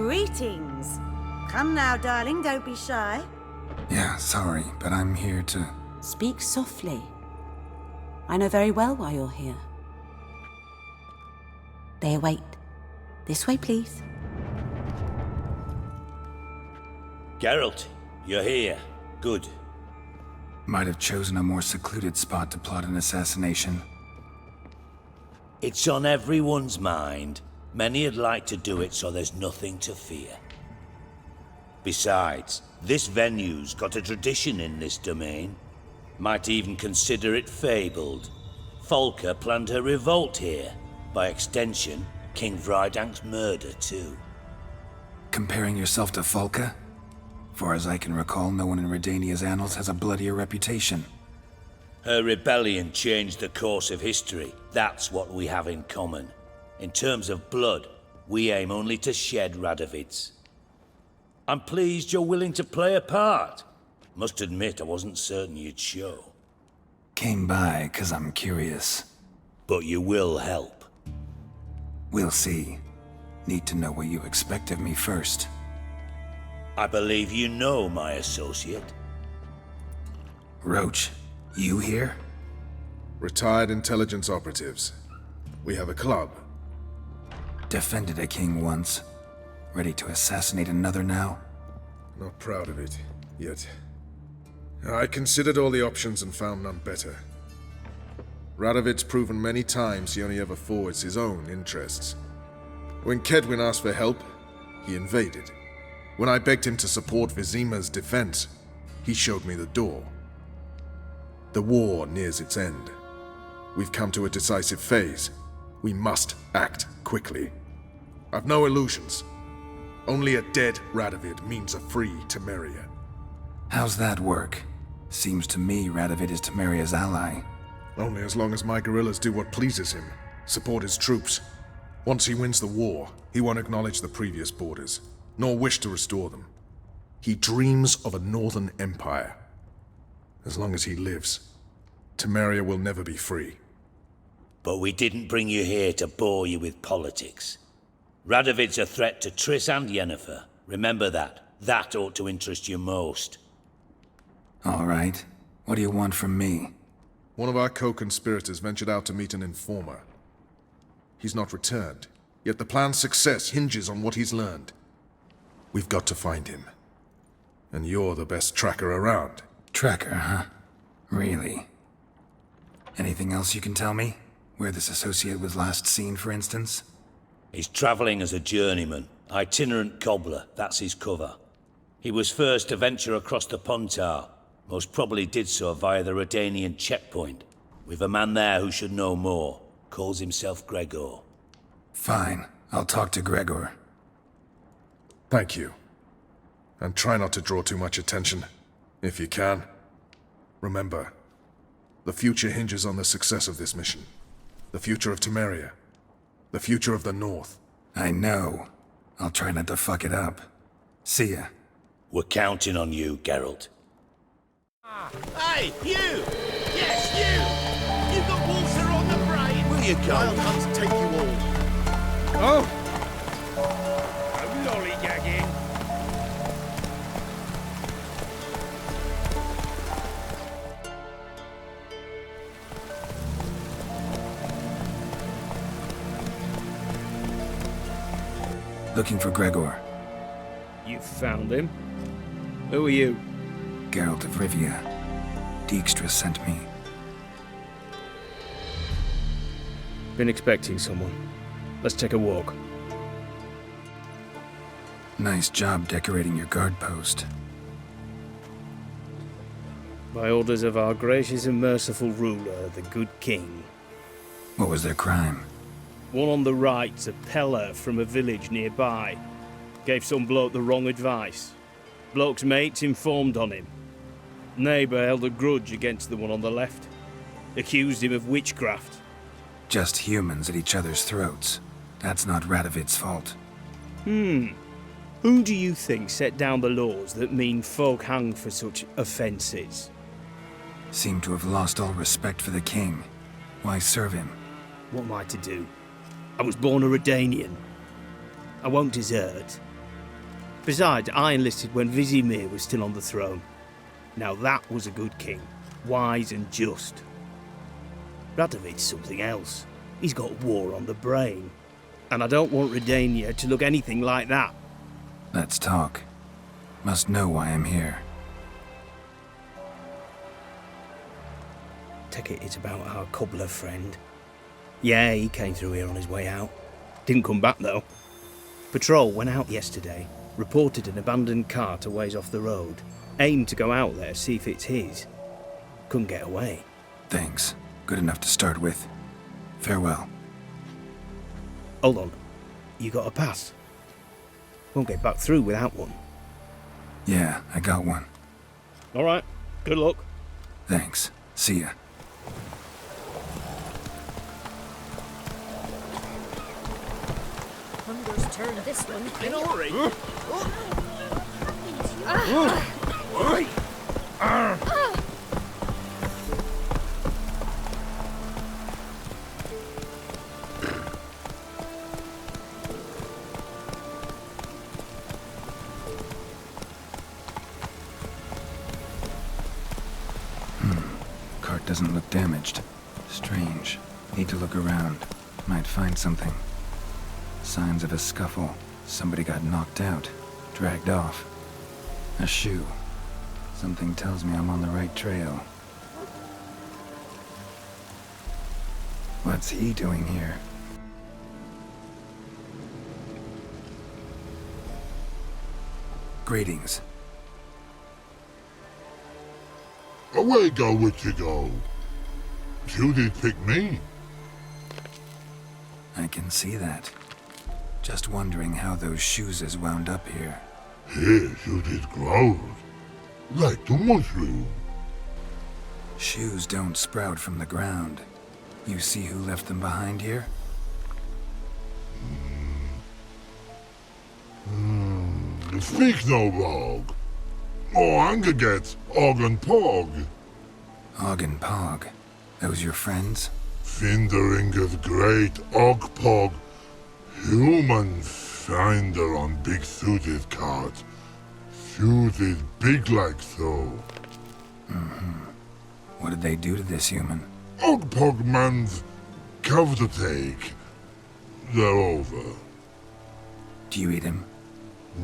Greetings. Come now, darling, don't be shy. Yeah, sorry, but I'm here to... Speak softly. I know very well why you're here. They await. This way, please. Geralt, you're here. Good. Might have chosen a more secluded spot to plot an assassination. It's on everyone's mind. Many would like to do it, so there's nothing to fear. Besides, this venue's got a tradition in this domain. Might even consider it fabled. Folka planned her revolt here. By extension, King Vrydank's murder, too. Comparing yourself to Folka? Far as I can recall, no one in Redania's annals has a bloodier reputation. Her rebellion changed the course of history. That's what we have in common. In terms of blood, we aim only to shed Radovid's. I'm pleased you're willing to play a part. Must admit, I wasn't certain you'd show. Came by 'cause I'm curious. But you will help. We'll see. Need to know what you expect of me first. I believe you know my associate. Roach, you here? Retired intelligence operatives. We have a club. Defended a king once. Ready to assassinate another now? Not proud of it, yet. I considered all the options and found none better. Radovid's proven many times he only ever forwards his own interests. When Kedwin asked for help, he invaded. When I begged him to support Vizima's defense, he showed me the door. The war nears its end. We've come to a decisive phase. We must act quickly. I've no illusions. Only a dead Radovid means a free Temeria. How's that work? Seems to me Radovid is Temeria's ally. Only as long as my guerrillas do what pleases him, support his troops. Once he wins the war, he won't acknowledge the previous borders, nor wish to restore them. He dreams of a northern empire. As long as he lives, Temeria will never be free. But we didn't bring you here to bore you with politics. Radovid's a threat to Triss and Yennefer. Remember that. That ought to interest you most. All right. What do you want from me? One of our co-conspirators ventured out to meet an informer. He's not returned, yet the plan's success hinges on what he's learned. We've got to find him. And you're the best tracker around. Tracker, huh? Really? Anything else you can tell me? Where this associate was last seen, for instance? He's traveling as a journeyman. Itinerant cobbler, that's his cover. He was first to venture across the Pontar. Most probably did so via the Redanian checkpoint. We've a man there who should know more. Calls himself Gregor. Fine. I'll talk to Gregor. Thank you. And try not to draw too much attention, if you can. Remember, the future hinges on the success of this mission. The future of Temeria. The future of the North. I know. I'll try not to fuck it up. See ya. We're counting on you, Geralt. Hey, you! Yes, you! You've got water on the brain! Will you I'll come? come to take you all. Oh! I'm lollygagging. Looking for Gregor. You found him? Who are you? Geralt of Rivia. Dijkstra sent me. Been expecting someone. Let's take a walk. Nice job decorating your guard post. By orders of our gracious and merciful ruler, the good king. What was their crime? One on the right's a peller from a village nearby. Gave some bloke the wrong advice. Bloke's mates informed on him. Neighbour held a grudge against the one on the left. Accused him of witchcraft. Just humans at each other's throats. That's not Radovid's fault. Who do you think set down the laws that mean folk hang for such offences? Seem to have lost all respect for the king. Why serve him? What am I to do? I was born a Redanian. I won't desert. Besides, I enlisted when Vizimir was still on the throne. Now that was a good king, wise and just. Radovid's something else. He's got war on the brain. And I don't want Redania to look anything like that. Let's talk. Must know why I'm here. Take it it's about our cobbler friend. Yeah, he came through here on his way out. Didn't come back though. Patrol went out yesterday, reported an abandoned cart a ways off the road. Aimed to go out there, see if it's his. Couldn't get away. Thanks. Good enough to start with. Farewell. Hold on. You got a pass? Won't get back through without one. Yeah, I got one. Alright. Good luck. Thanks. See ya. Hunger's turn this one. In a hurry. Cart doesn't look damaged. Strange. Need to look around. Might find something. Signs of a scuffle. Somebody got knocked out. Dragged off. A shoe. Something tells me I'm on the right trail. What's he doing here? Greetings. Away go with you go. You did pick me. I can see that. Just wondering how those shoes is wound up here. Here you did grow. Like the mushroom. Shoes don't sprout from the ground. You see who left them behind here? Speak no log. Oh, anger gets Og and Pog. Og and Pog. Those your friends? Finderinger's great Og Pog. Human finder on big suited cart. Suited big like so. What did they do to this human? Og Pog man's cover to take. They're over. Do you eat him?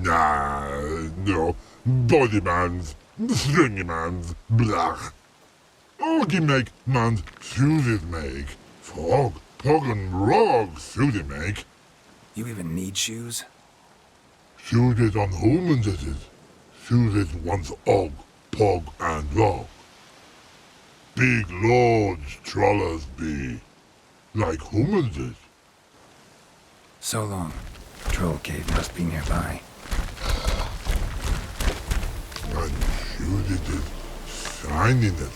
Nah, no. Body man's, stringy man's, blach. Orgy make man's suited make. Frog, Pog and Rog suited make. You even need shoes? Suited on humans it is. Suited once Og, Pog and Rog. Big lords trollers be. Like humans is. So long. Troll cave must be nearby. And suited is shining at it.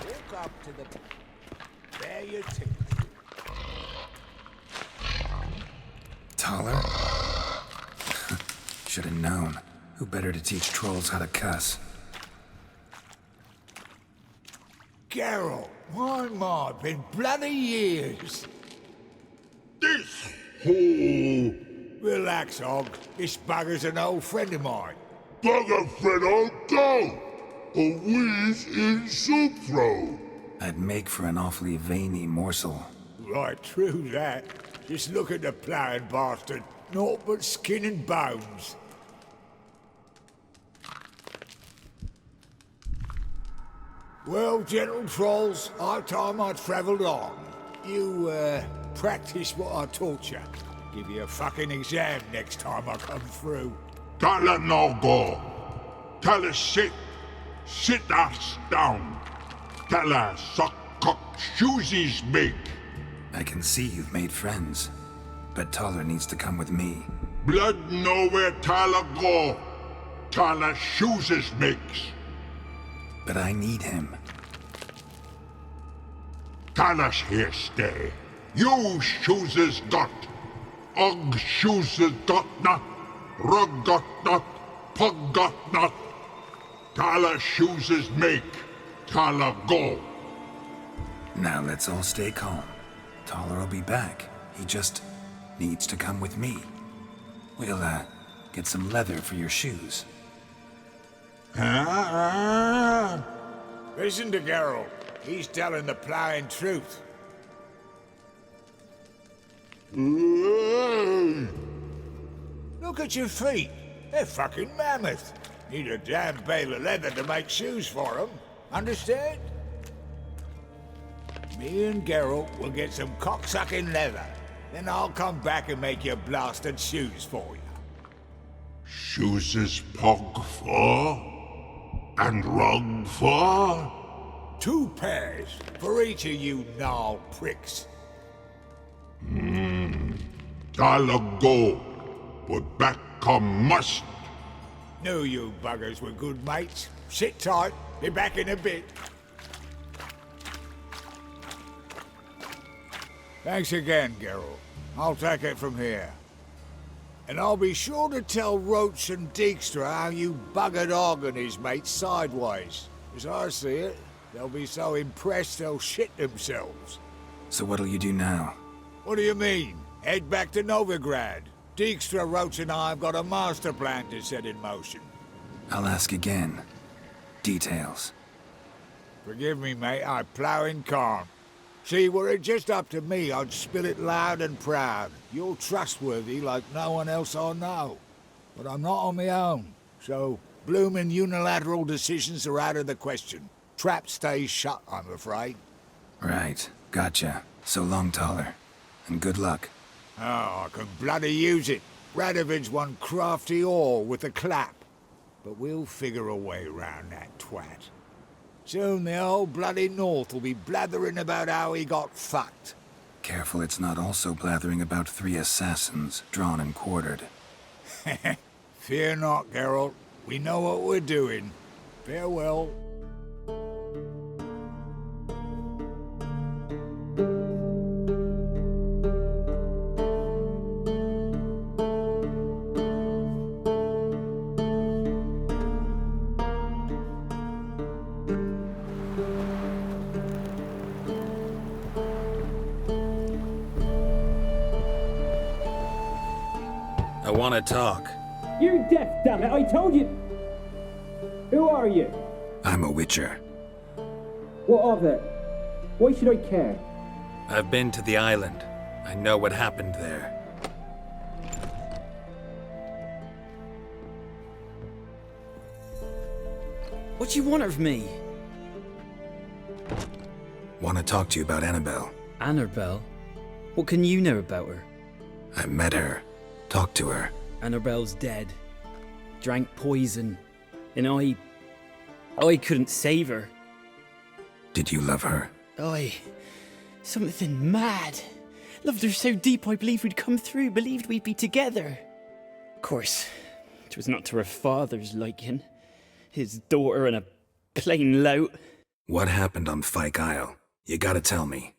Walk up to the... Bare your teeth. Taller? Should have known. Who better to teach trolls how to cuss? Geralt, my, been bloody years. This whole Relax, Og. This bugger's an old friend of mine. bugger friend on go. A wheeze in soup throw. I'd make for an awfully veiny morsel. Right, true that. Just look at the ploughing bastard. Naught but skin and bones. Well, gentle trolls, high time I travelled on. You, practice what I taught you. Give you a fucking exam next time I come through. Can't let no go. Tell her sit. Sit ass down. Tell her suck cock shoesies big. I can see you've made friends. But Taller needs to come with me. Blood nowhere Tyler go. Tyler shoesies mix. But I need him. Tyler's here stay. You chooses got. Og chooses got not. Rug got not. Pug got not. Tala chooses make. Tala go. Now let's all stay calm. Taller will be back. He just needs to come with me. We'll, get some leather for your shoes. Listen to Geralt. He's telling the plain truth. Look at your feet. They're fucking mammoth. Need a damn bale of leather to make shoes for them. Understand? Me and Geralt will get some cocksucking leather. Then I'll come back and make your blasted shoes for you. Chooses pug for? And rug for? 2 pairs for each of you gnarled pricks. Tala go. But back come must. Knew you buggers were good mates. Sit tight. Be back in a bit. Thanks again, Geralt. I'll take it from here. And I'll be sure to tell Roach and Dijkstra how you buggered Og and his mates sideways. As I see it, they'll be so impressed they'll shit themselves. So what'll you do now? What do you mean? Head back to Novigrad. Dijkstra, Roach and I have got a master plan to set in motion. I'll ask again. Details. Forgive me, mate, I plough in calm. See, were it just up to me, I'd spill it loud and proud. You're trustworthy like no one else I know. But I'm not on my own, so bloomin' unilateral decisions are out of the question. Trap stays shut, I'm afraid. Right. Gotcha. So long, Taller. And good luck. Oh, I can bloody use it. Radovid's one crafty ore with a clap. But we'll figure a way round that twat. Soon the whole bloody North will be blathering about how he got fucked. Careful it's not also blathering about 3 assassins, drawn and quartered. Fear not, Geralt. We know what we're doing. Farewell. I want to talk. You're deaf, damn it! I told you! Who are you? I'm a witcher. What of it? Why should I care? I've been to the island. I know what happened there. What do you want of me? Want to talk to you about Annabelle. Annabelle? What can you know about her? I met her. Talked to her. Annabelle's dead. Drank poison. And I couldn't save her. Did you love her? Something mad. Loved her so deep I believed we'd come through, believed we'd be together. Of course, it was not to her father's liking. His daughter and a plain lout. What happened on Fyke Isle? You gotta tell me.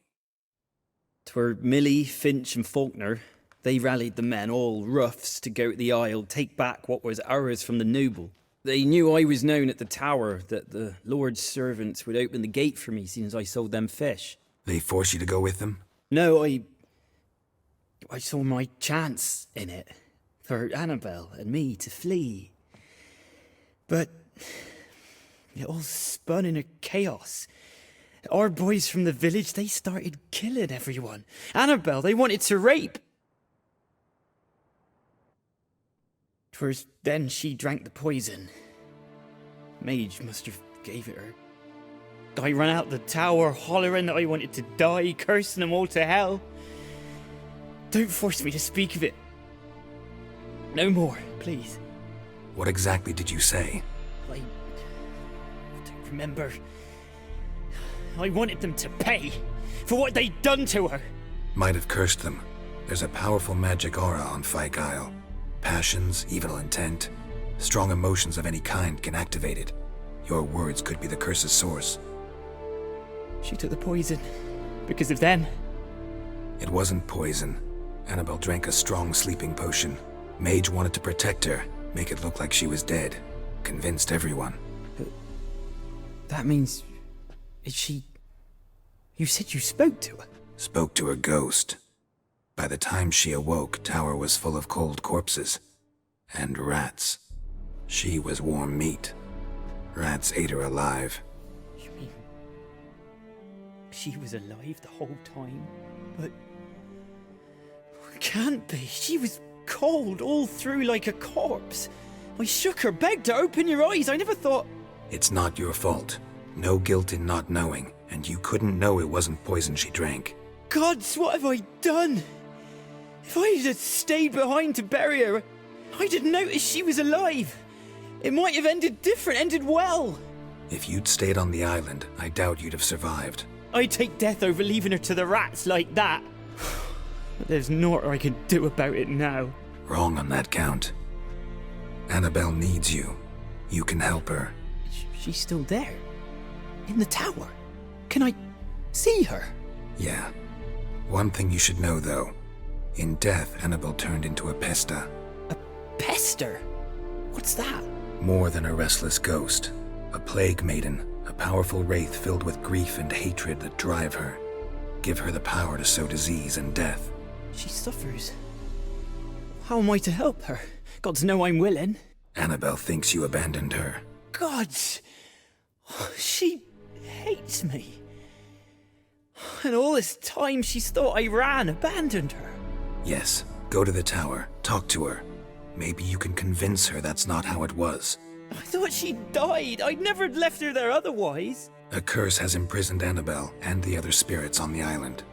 'Twere Millie, Finch and Faulkner. They rallied the men, all roughs, to go to the Isle, take back what was ours from the noble. They knew I was known at the tower, that the Lord's servants would open the gate for me, seeing as I sold them fish. They forced you to go with them? No, I saw my chance in it, for Annabelle and me to flee. But it all spun in a chaos. Our boys from the village, they started killing everyone. Annabelle, they wanted to rape. 'Twas then she drank the poison. Mage must have gave it her. I ran out the tower hollering that I wanted to die, cursing them all to hell. Don't force me to speak of it. No more, please. What exactly did you say? I don't remember. I wanted them to pay for what they'd done to her. Might have cursed them. There's a powerful magic aura on Fyke Isle. Passions, evil intent, strong emotions of any kind can activate it. Your words could be the curse's source. She took the poison because of them. It wasn't poison. Annabelle drank a strong sleeping potion. Mage wanted to protect her, make it look like she was dead. Convinced everyone. That means... is she... You said you spoke to her? Spoke to her ghost. By the time she awoke, Tower was full of cold corpses. And rats. She was warm meat. Rats ate her alive. You mean... she was alive the whole time? But... it can't be. She was cold all through like a corpse. I shook her, begged her, open your eyes. I never thought... It's not your fault. No guilt in not knowing, and you couldn't know it wasn't poison she drank. Gods, what have I done? If I had stayed behind to bury her, I didn't notice she was alive. It might have ended different, ended well. If you'd stayed on the island, I doubt you'd have survived. I'd take death over leaving her to the rats like that. But there's naught I can do about it now. Wrong on that count. Annabelle needs you. You can help her. She's still there? In the tower? Can I see her? Yeah. One thing you should know, though. In death, Annabelle turned into a pesta. A pester? What's that? More than a restless ghost. A plague maiden. A powerful wraith filled with grief and hatred that drive her. Give her the power to sow disease and death. She suffers. How am I to help her? Gods know I'm willing. Annabelle thinks you abandoned her. Gods! She hates me. And all this time she's thought I abandoned her. Yes, go to the tower, talk to her. Maybe you can convince her that's not how it was. I thought she died. I'd never left her there otherwise. A curse has imprisoned Annabelle and the other spirits on the island.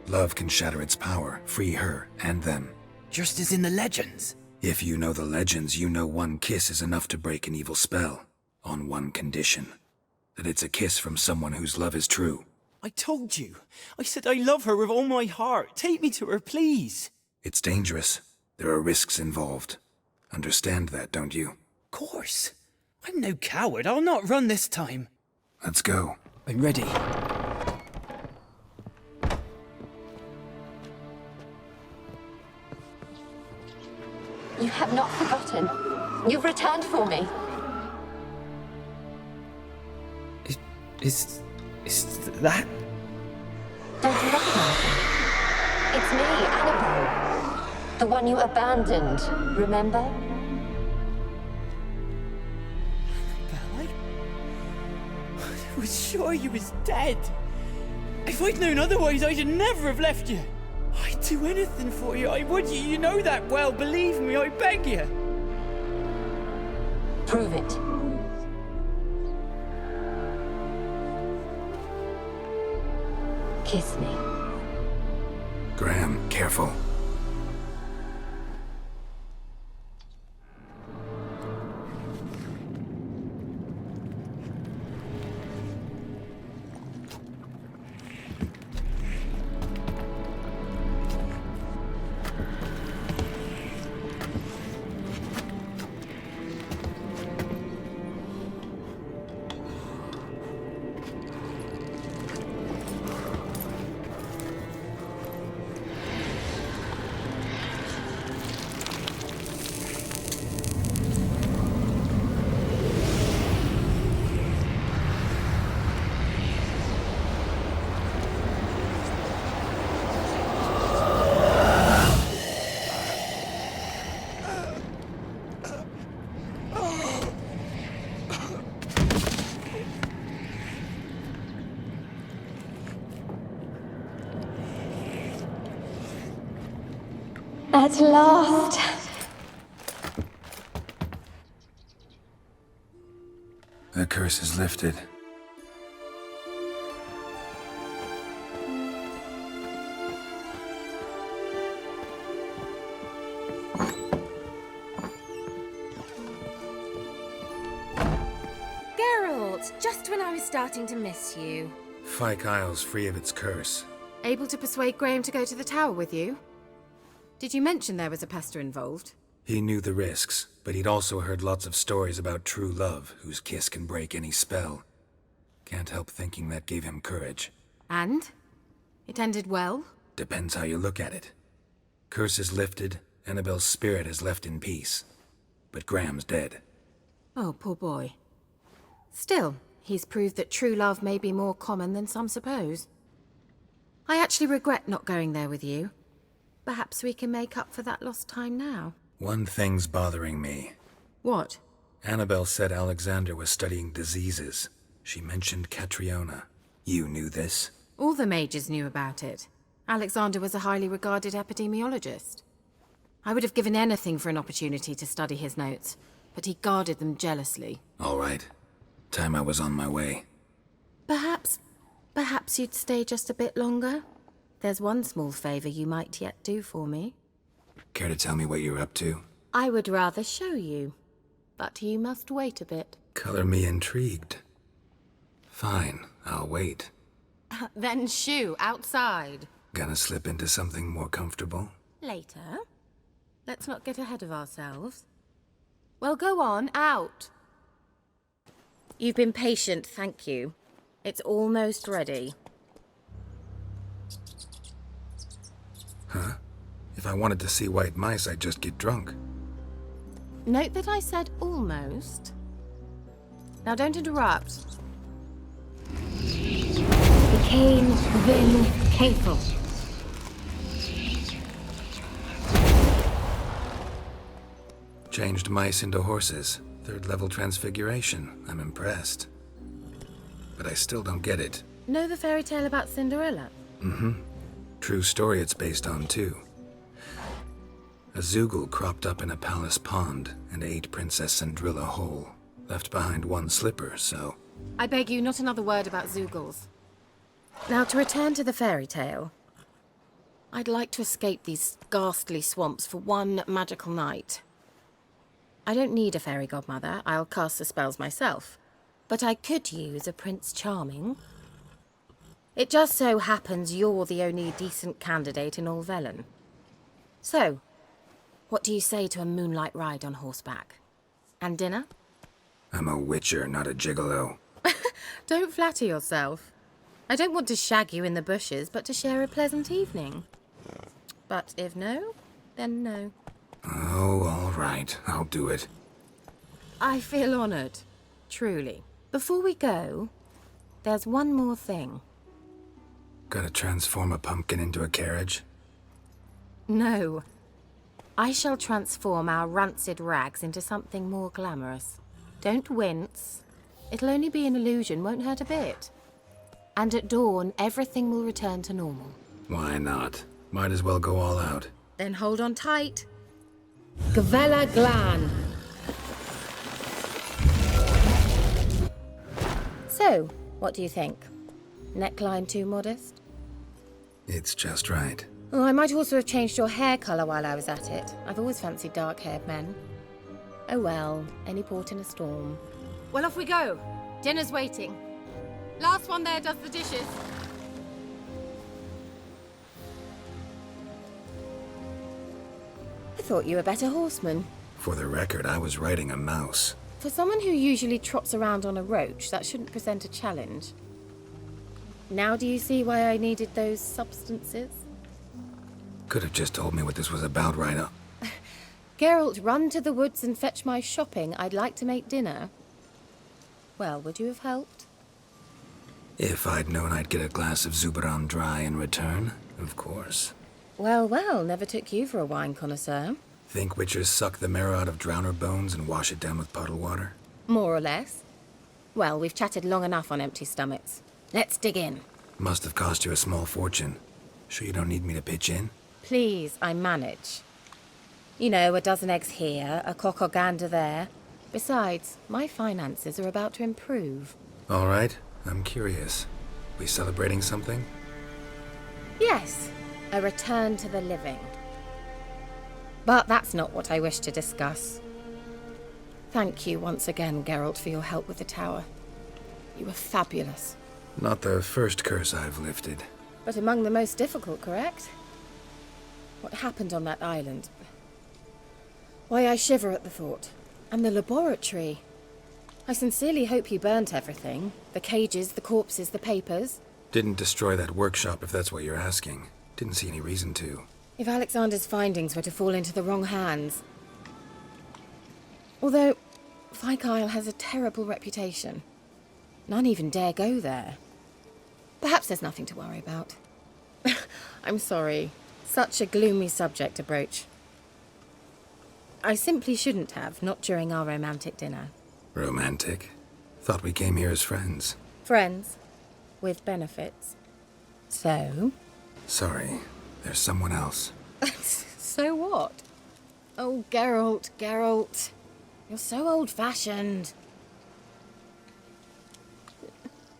Love can shatter its power, free her and them. Just as in the legends. If you know the legends, you know one kiss is enough to break an evil spell. On one condition. That it's a kiss from someone whose love is true. I told you. I said I love her with all my heart. Take me to her, please. It's dangerous. There are risks involved. Understand that, don't you? Of course. I'm no coward. I'll not run this time. Let's go. I'm ready. You have not forgotten. You've returned for me. Is that? Don't you recognize me? It's me, Annabelle. The one you abandoned, remember? Annabelle, I was sure you was dead. If I'd known otherwise, I'd never have left you. I'd do anything for you, I would. You know that well. Believe me, I beg you. Prove it. Kiss me. Graham, careful. At last. The curse is lifted. Geralt, just when I was starting to miss you. Fyke Isle's free of its curse. Able to persuade Graham to go to the tower with you? Did you mention there was a pester involved? He knew the risks, but he'd also heard lots of stories about true love, whose kiss can break any spell. Can't help thinking that gave him courage. And? It ended well? Depends how you look at it. Curse is lifted, Annabelle's spirit is left in peace. But Graham's dead. Oh, poor boy. Still, he's proved that true love may be more common than some suppose. I actually regret not going there with you. Perhaps we can make up for that lost time now. One thing's bothering me. What? Annabelle said Alexander was studying diseases. She mentioned Catriona. You knew this? All the mages knew about it. Alexander was a highly regarded epidemiologist. I would have given anything for an opportunity to study his notes, but he guarded them jealously. All right. Time I was on my way. Perhaps you'd stay just a bit longer? There's one small favor you might yet do for me. Care to tell me what you're up to? I would rather show you, but you must wait a bit. Color me intrigued. Fine, I'll wait. Then shoo, outside. Gonna slip into something more comfortable? Later. Let's not get ahead of ourselves. Well, go on, out. You've been patient, thank you. It's almost ready. Huh? If I wanted to see white mice, I'd just get drunk. Note that I said almost. Now don't interrupt. Cain Vin Cathel. Changed mice into horses. 3rd level transfiguration. I'm impressed. But I still don't get it. Know the fairy tale about Cinderella? Mm-hmm. True story it's based on, too. A Zoogle cropped up in a palace pond and ate Princess Cindrilla whole. Left behind one slipper, so... I beg you, not another word about Zoogles. Now, to return to the fairy tale. I'd like to escape these ghastly swamps for one magical night. I don't need a fairy godmother, I'll cast the spells myself. But I could use a Prince Charming. It just so happens you're the only decent candidate in all Velen. So, what do you say to a moonlight ride on horseback? And dinner? I'm a witcher, not a gigolo. Don't flatter yourself. I don't want to shag you in the bushes, but to share a pleasant evening. But if no, then no. Oh, all right. I'll do it. I feel honoured. Truly. Before we go, there's one more thing. Gotta transform a pumpkin into a carriage? No. I shall transform our rancid rags into something more glamorous. Don't wince. It'll only be an illusion, won't hurt a bit. And at dawn, everything will return to normal. Why not? Might as well go all out. Then hold on tight. Gavella Glan. So, what do you think? Neckline too modest? It's just right. Oh, I might also have changed your hair colour while I was at it. I've always fancied dark-haired men. Oh well, any port in a storm. Well, off we go. Dinner's waiting. Last one there does the dishes. I thought you were a better horseman. For the record, I was riding a mouse. For someone who usually trots around on a roach, that shouldn't present a challenge. Now do you see why I needed those substances? Could have just told me what this was about right up. Geralt, run to the woods and fetch my shopping. I'd like to make dinner. Well, would you have helped? If I'd known I'd get a glass of Zuberan dry in return, of course. Well, well, never took you for a wine connoisseur. Think witchers suck the marrow out of drowner bones and wash it down with puddle water? More or less. Well, we've chatted long enough on empty stomachs. Let's dig in. Must have cost you a small fortune. Sure you don't need me to pitch in? Please, I manage. You know, a dozen eggs here, a cock or gander there. Besides, my finances are about to improve. All right, I'm curious. We celebrating something? Yes, a return to the living. But that's not what I wish to discuss. Thank you once again, Geralt, for your help with the tower. You were fabulous. Not the first curse I've lifted. But among the most difficult, correct? What happened on that island? Why, I shiver at the thought. And the laboratory. I sincerely hope you burnt everything. The cages, the corpses, the papers. Didn't destroy that workshop if that's what you're asking. Didn't see any reason to. If Alexander's findings were to fall into the wrong hands. Although, Fyke Isle has a terrible reputation. None even dare go there. Perhaps there's nothing to worry about. I'm sorry. Such a gloomy subject to broach. I simply shouldn't have, not during our romantic dinner. Romantic? Thought we came here as friends. Friends. With benefits. So? Sorry, there's someone else. So what? Oh, Geralt. You're so old-fashioned.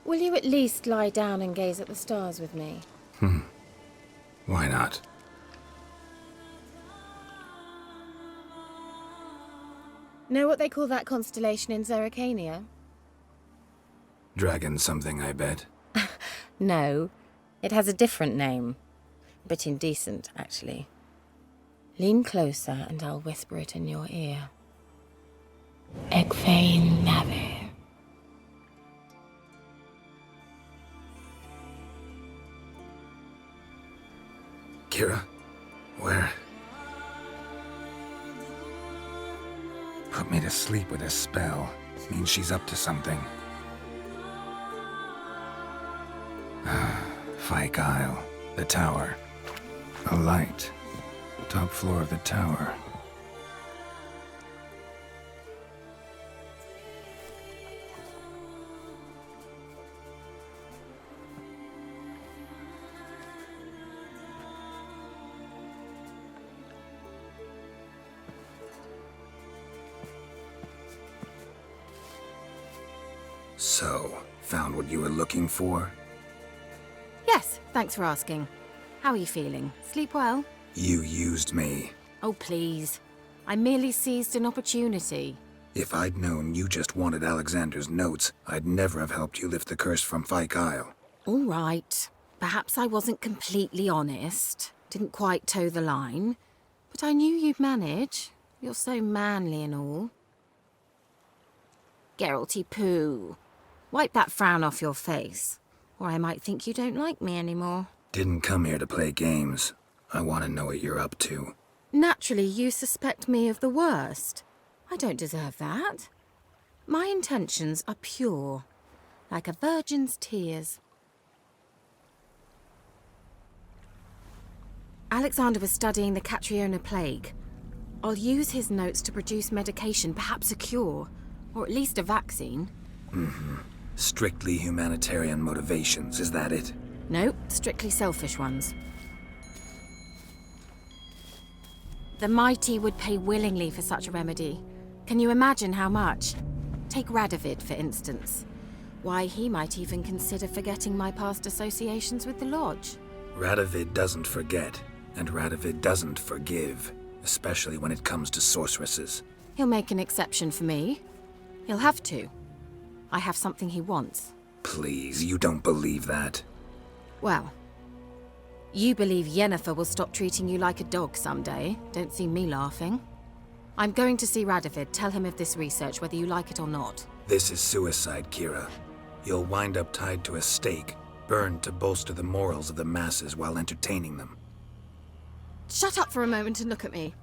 Will you at least lie down and gaze at the stars with me? Why not? Know what they call that constellation in Zerrikania? Dragon something, I bet. No, it has a different name. A bit indecent, actually. Lean closer and I'll whisper it in your ear. Egfain Nave. Kira? Where? Put me to sleep with a spell. Means she's up to something. Fyke Isle. The tower. A light. Top floor of the tower. So, found what you were looking for? Yes, thanks for asking. How are you feeling? Sleep well? You used me. Oh, please. I merely seized an opportunity. If I'd known you just wanted Alexander's notes, I'd never have helped you lift the curse from Fyke Isle. All right. Perhaps I wasn't completely honest. Didn't quite toe the line. But I knew you'd manage. You're so manly and all. Geralty poo. Wipe that frown off your face, or I might think you don't like me anymore. Didn't come here to play games. I want to know what you're up to. Naturally, you suspect me of the worst. I don't deserve that. My intentions are pure, like a virgin's tears. Alexander was studying the Catriona plague. I'll use his notes to produce medication, perhaps a cure, or at least a vaccine. Strictly humanitarian motivations, is that it? No, strictly selfish ones. The mighty would pay willingly for such a remedy. Can you imagine how much? Take Radovid, for instance. Why, he might even consider forgetting my past associations with the Lodge. Radovid doesn't forget, and Radovid doesn't forgive, especially when it comes to sorceresses. He'll make an exception for me. He'll have to. I have something he wants. Please, you don't believe that. Well, you believe Yennefer will stop treating you like a dog someday. Don't see me laughing. I'm going to see Radovid, tell him of this research, whether you like it or not. This is suicide, Kira. You'll wind up tied to a stake, burned to bolster the morals of the masses while entertaining them. Shut up for a moment and look at me.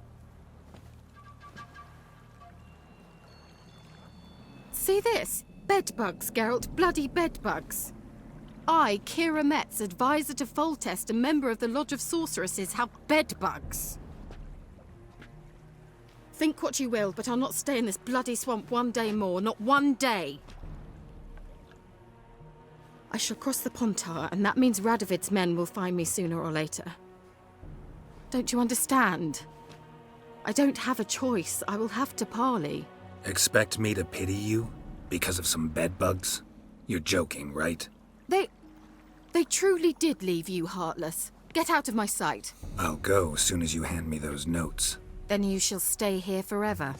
See this? Bedbugs, Geralt. Bloody bedbugs. I, Kira Metz, advisor to Foltest, a member of the Lodge of Sorceresses, have bedbugs. Think what you will, but I'll not stay in this bloody swamp one day more. Not one day. I shall cross the Pontar, and that means Radovid's men will find me sooner or later. Don't you understand? I don't have a choice. I will have to parley. Expect me to pity you? Because of some bedbugs? You're joking, right? They truly did leave you heartless. Get out of my sight. I'll go as soon as you hand me those notes. Then you shall stay here forever.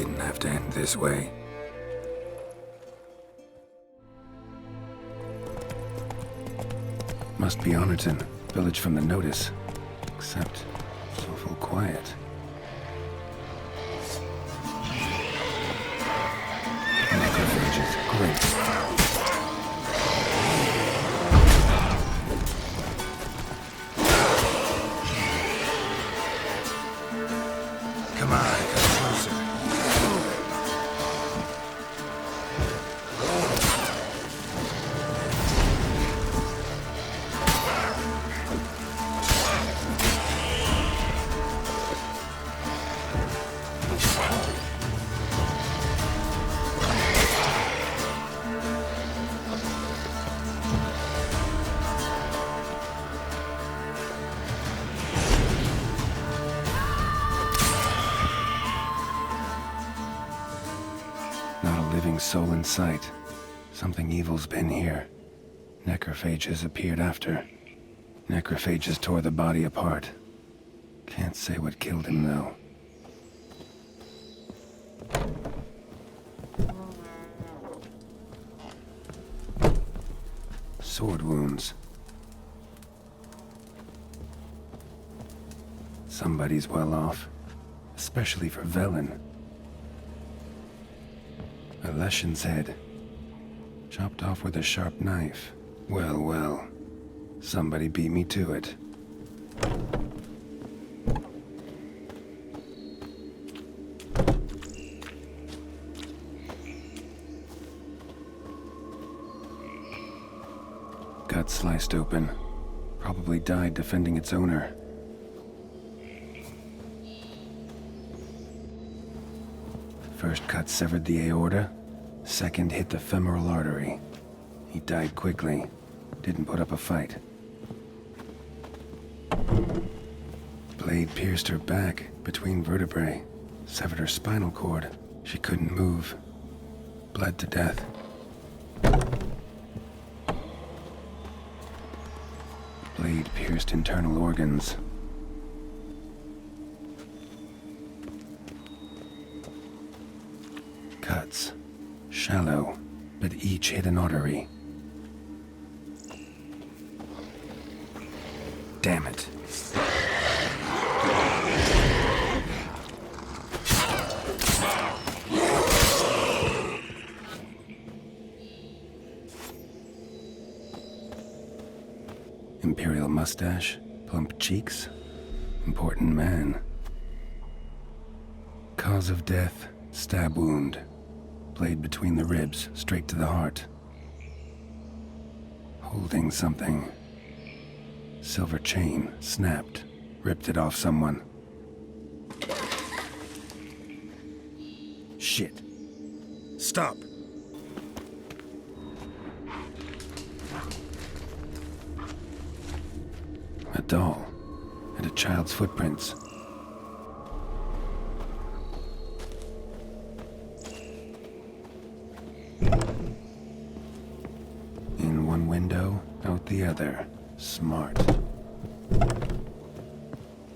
Didn't have to end this way. Must be Honorton, village from the notice. Except, it's awful quiet. Necrophages, great. Come on, come closer. Not a living soul in sight. Something evil's been here. Necrophages appeared after. Necrophages tore the body apart. Can't say what killed him, though. Sword wounds. Somebody's well off. Especially for Velen. A Leshen's head. Chopped off with a sharp knife. Well, well. Somebody beat me to it. Gut sliced open. Probably died defending its owner. First cut severed the aorta. Second hit the femoral artery. He died quickly. Didn't put up a fight. Blade pierced her back between vertebrae. Severed her spinal cord. She couldn't move. Bled to death. Blade pierced internal organs. Cuts. Shallow, but each hit an artery. Damn it. Imperial mustache, plump cheeks. Important man. Cause of death, stab wound. Blade between the ribs, straight to the heart. Holding something. Silver chain, snapped. Ripped it off someone. Shit. Stop! A doll. And a child's footprints. In one window, out the other. Smart.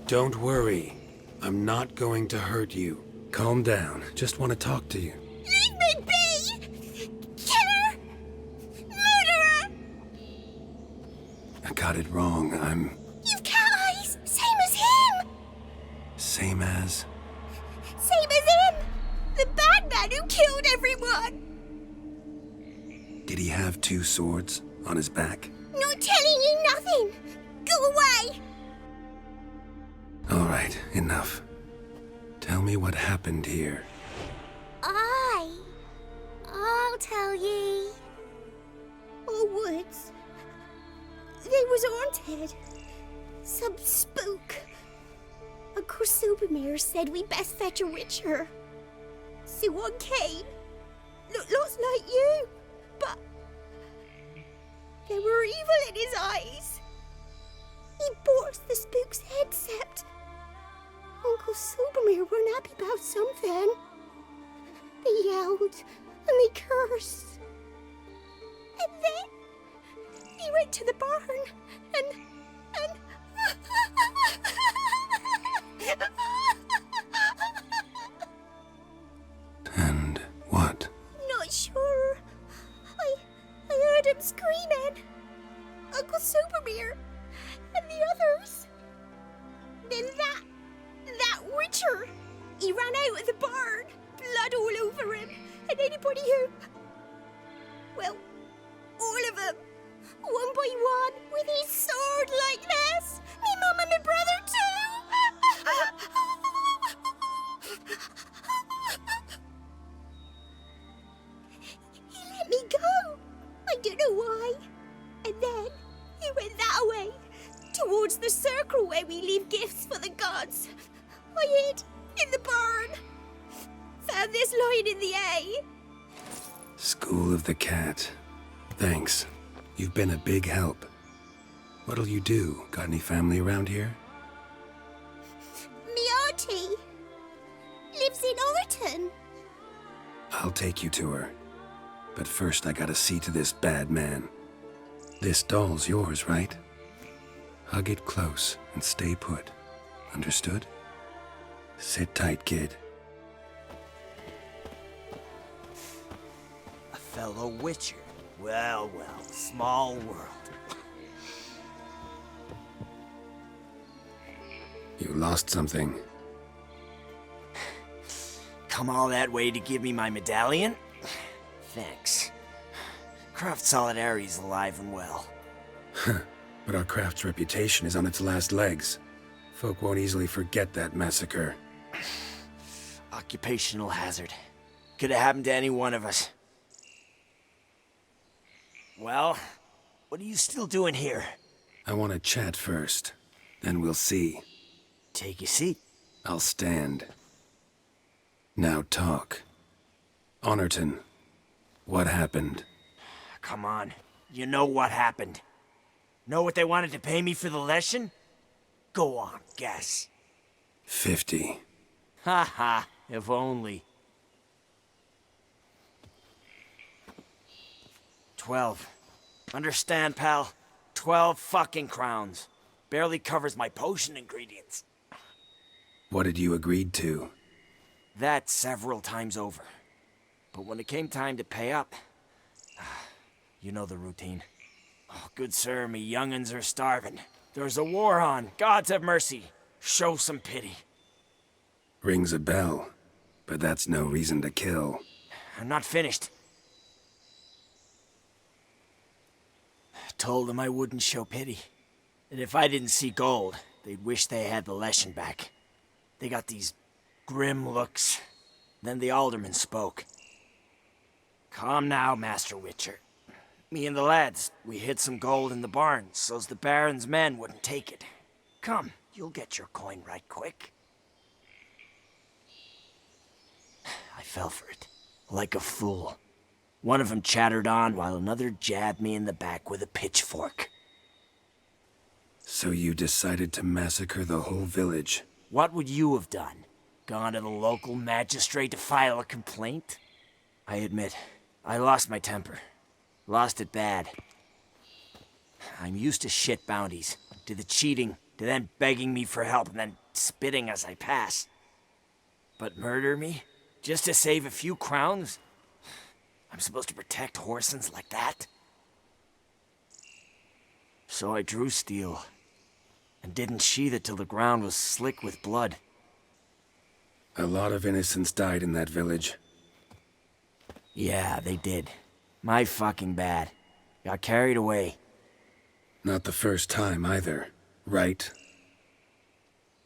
Don't worry. I'm not going to hurt you. Calm down. Just want to talk to you. Leave me be! Killer! Murderer! I got it wrong. You've cat eyes! Same as him! Same as... Same as him! The bad man who killed everyone! Did he have two swords on his back? Not telling you nothing! Go away! All right, enough. Tell me what happened here. I'll tell ye. Our woods. They was haunted. Some spook. Uncle Supermere said we best fetch a witcher. So one came. Looks like you, but there were evil in his eyes. He bought the spook's head, Sept. Uncle Silvermere weren't happy about something. They yelled and they cursed. And then he went to the barn and heard him screaming. Uncle Supermere and the others. Then that Witcher, he ran out of the barn, blood all over him, and anybody who... Well, all of them, one by one, with his sword like this. Me mum and my brother too. He let me go. I don't know why. And then he went that way, towards the circle where we leave gifts for the gods. I hid in the barn. Found this lying in the hay. School of the Cat. Thanks. You've been a big help. What'll you do? Got any family around here? Me auntie lives in Orton. I'll take you to her. But first I gotta see to this bad man. This doll's yours, right? Hug it close and stay put. Understood? Sit tight, kid. A fellow Witcher. Well, well, small world. You lost something. Come all that way to give me my medallion? Thanks. Craft Solidarity's alive and well. But our craft's reputation is on its last legs. Folk won't easily forget that massacre. Occupational hazard. Could have happened to any one of us. Well, what are you still doing here? I want to chat first. Then we'll see. Take your seat. I'll stand. Now talk. Honorton, what happened? Come on. You know what happened. Know what they wanted to pay me for the lesson? Go on, guess. 50. Ha ha, if only. 12. Understand, pal? 12 fucking crowns. Barely covers my potion ingredients. What had you agreed to? That several times over. But when it came time to pay up, you know the routine. Oh, good sir, me young'uns are starving. There's a war on. Gods have mercy. Show some pity. Rings a bell, but that's no reason to kill. I'm not finished. Told them I wouldn't show pity. That if I didn't see gold, they'd wish they had the lesson back. They got these grim looks. Then the alderman spoke. Calm now, Master Witcher. Me and the lads, we hid some gold in the barn so's the Baron's men wouldn't take it. Come, you'll get your coin right quick. I fell for it, like a fool. One of them chattered on while another jabbed me in the back with a pitchfork. So you decided to massacre the whole village? What would you have done? Gone to the local magistrate to file a complaint? I admit, I lost my temper. Lost it bad. I'm used to shit bounties, to the cheating, to them begging me for help and then spitting as I pass. But murder me? Just to save a few crowns? I'm supposed to protect Horsens like that? So I drew steel, and didn't sheathe it till the ground was slick with blood. A lot of innocents died in that village. Yeah, they did. My fucking bad. Got carried away. Not the first time either, right?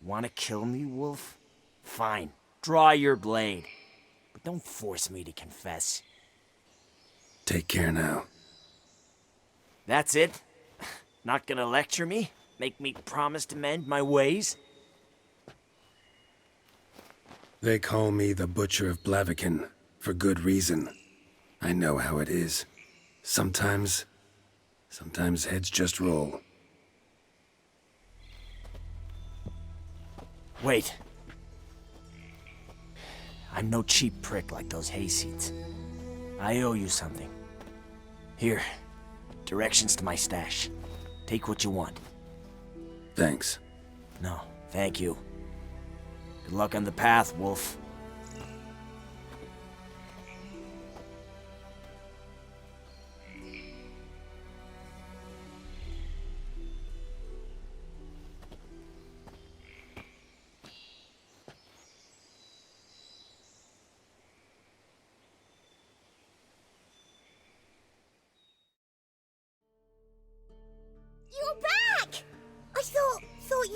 Wanna kill me, Wolf? Fine. Draw your blade. But don't force me to confess. Take care now. That's it? Not gonna lecture me? Make me promise to mend my ways? They call me the Butcher of Blaviken, for good reason. I know how it is. Sometimes heads just roll. Wait. I'm no cheap prick like those hayseeds. I owe you something. Here, directions to my stash. Take what you want. Thanks. No, thank you. Good luck on the path, Wolf.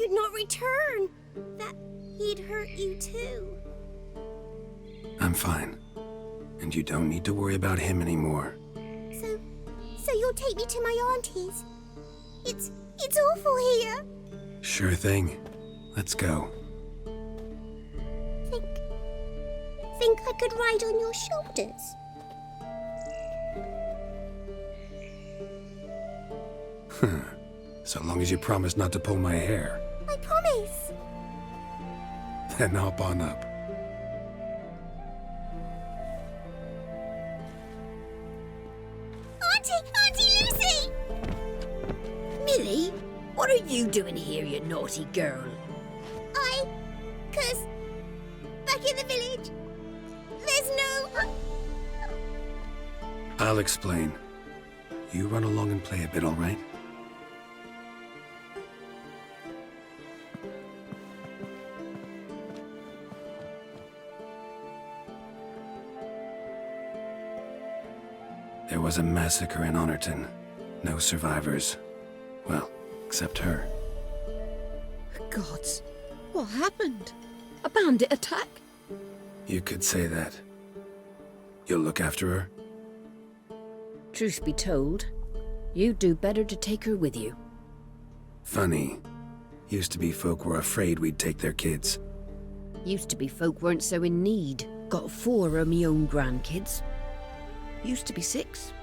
would not return. That he'd hurt you too. I'm fine. And you don't need to worry about him anymore. So you'll take me to my auntie's? It's awful here. Sure thing. Let's go. Think I could ride on your shoulders? So long as you promise not to pull my hair. I promise. Then hop on up. Auntie Lucy! Millie, what are you doing here, you naughty girl? 'Cause back in the village, there's no... I'll explain. You run along and play a bit, all right? There was a massacre in Honorton. No survivors. Well, except her. Gods, what happened? A bandit attack? You could say that. You'll look after her? Truth be told, you'd do better to take her with you. Funny. Used to be folk were afraid we'd take their kids. Used to be folk weren't so in need. Got 4 of me own grandkids. Used to be 6,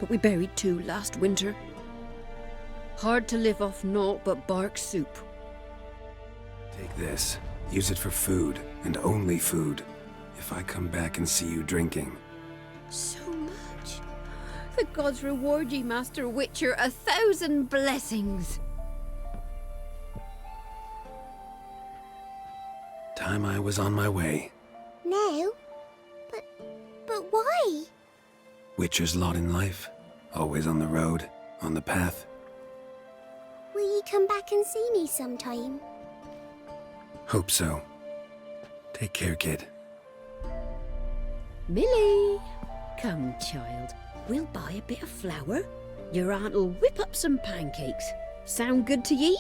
but we buried 2 last winter. Hard to live off naught but bark soup. Take this. Use it for food, and only food. If I come back and see you drinking. So much. The gods reward ye, Master Witcher, 1,000 blessings. Time I was on my way. No? But why? Witcher's lot in life. Always on the road, on the path. Will you come back and see me sometime? Hope so. Take care, kid. Millie! Come, child. We'll buy a bit of flour. Your aunt'll whip up some pancakes. Sound good to ye?